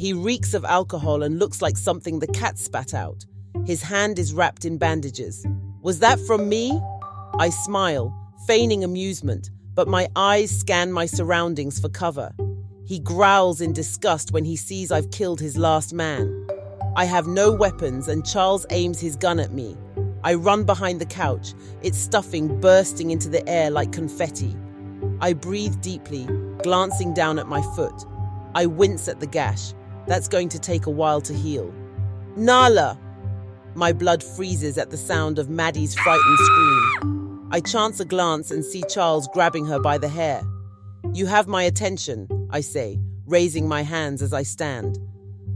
He reeks of alcohol and looks like something the cat spat out. His hand is wrapped in bandages. Was that from me? I smile, feigning amusement, but my eyes scan my surroundings for cover. He growls in disgust when he sees I've killed his last man. I have no weapons and Charles aims his gun at me. I run behind the couch, its stuffing bursting into the air like confetti. I breathe deeply, glancing down at my foot. I wince at the gash. That's going to take a while to heal. Nala! My blood freezes at the sound of Maddie's frightened scream. I chance a glance and see Charles grabbing her by the hair. You have my attention, I say, raising my hands as I stand.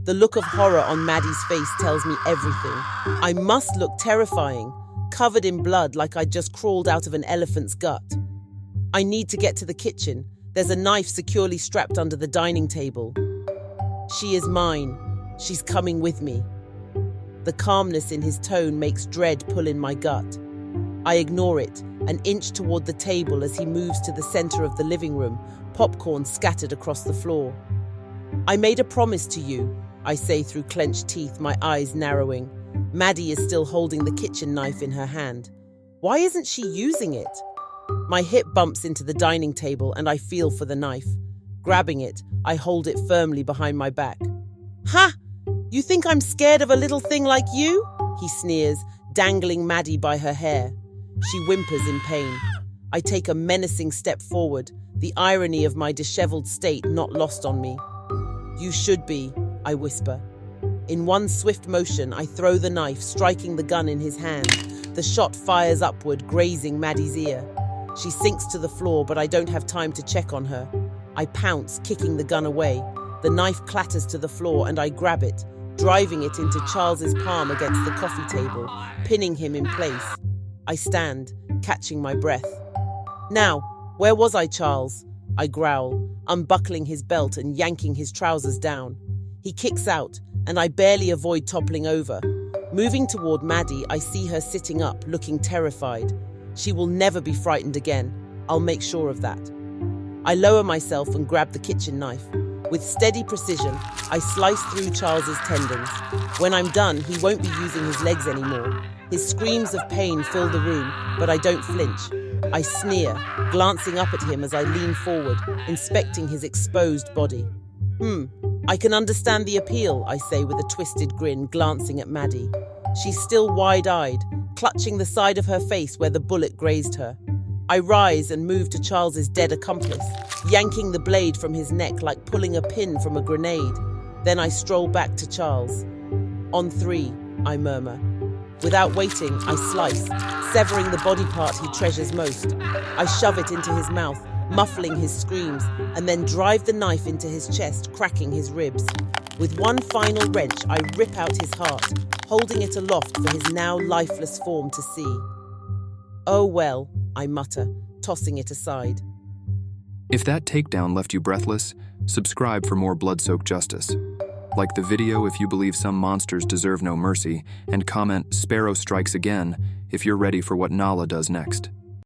The look of horror on Maddie's face tells me everything. I must look terrifying, covered in blood like I'd just crawled out of an elephant's gut. I need to get to the kitchen. There's a knife securely strapped under the dining table. She is mine. She's coming with me. The calmness in his tone makes dread pull in my gut. I ignore it and inch toward the table as he moves to the center of the living room, popcorn scattered across the floor. I made a promise to you, I say through clenched teeth, my eyes narrowing. Maddie is still holding the kitchen knife in her hand. Why isn't she using it? My hip bumps into the dining table and I feel for the knife. Grabbing it, I hold it firmly behind my back. Ha! You think I'm scared of a little thing like you? He sneers, dangling Maddie by her hair. She whimpers in pain. I take a menacing step forward, the irony of my disheveled state not lost on me. You should be, I whisper. In one swift motion, I throw the knife, striking the gun in his hand. The shot fires upward, grazing Maddie's ear. She sinks to the floor, but I don't have time to check on her. I pounce, kicking the gun away. The knife clatters to the floor and I grab it, driving it into Charles's palm against the coffee table, pinning him in place. I stand, catching my breath. Now, where was I, Charles? I growl, unbuckling his belt and yanking his trousers down. He kicks out, and I barely avoid toppling over. Moving toward Maddie, I see her sitting up, looking terrified. She will never be frightened again. I'll make sure of that. I lower myself and grab the kitchen knife. With steady precision, I slice through Charles's tendons. When I'm done, he won't be using his legs anymore. His screams of pain fill the room, but I don't flinch. I sneer, glancing up at him as I lean forward, inspecting his exposed body. I can understand the appeal, I say with a twisted grin, glancing at Maddie. She's still wide-eyed, clutching the side of her face where the bullet grazed her. I rise and move to Charles's dead accomplice, yanking the blade from his neck like pulling a pin from a grenade. Then I stroll back to Charles. On 3, I murmur. Without waiting, I slice, severing the body part he treasures most. I shove it into his mouth, muffling his screams, and then drive the knife into his chest, cracking his ribs. With one final wrench, I rip out his heart, holding it aloft for his now lifeless form to see. Oh well, I mutter, tossing it aside. If that takedown left you breathless, subscribe for more blood-soaked justice. Like the video if you believe some monsters deserve no mercy, and comment "Sparrow strikes again" if you're ready for what Nala does next.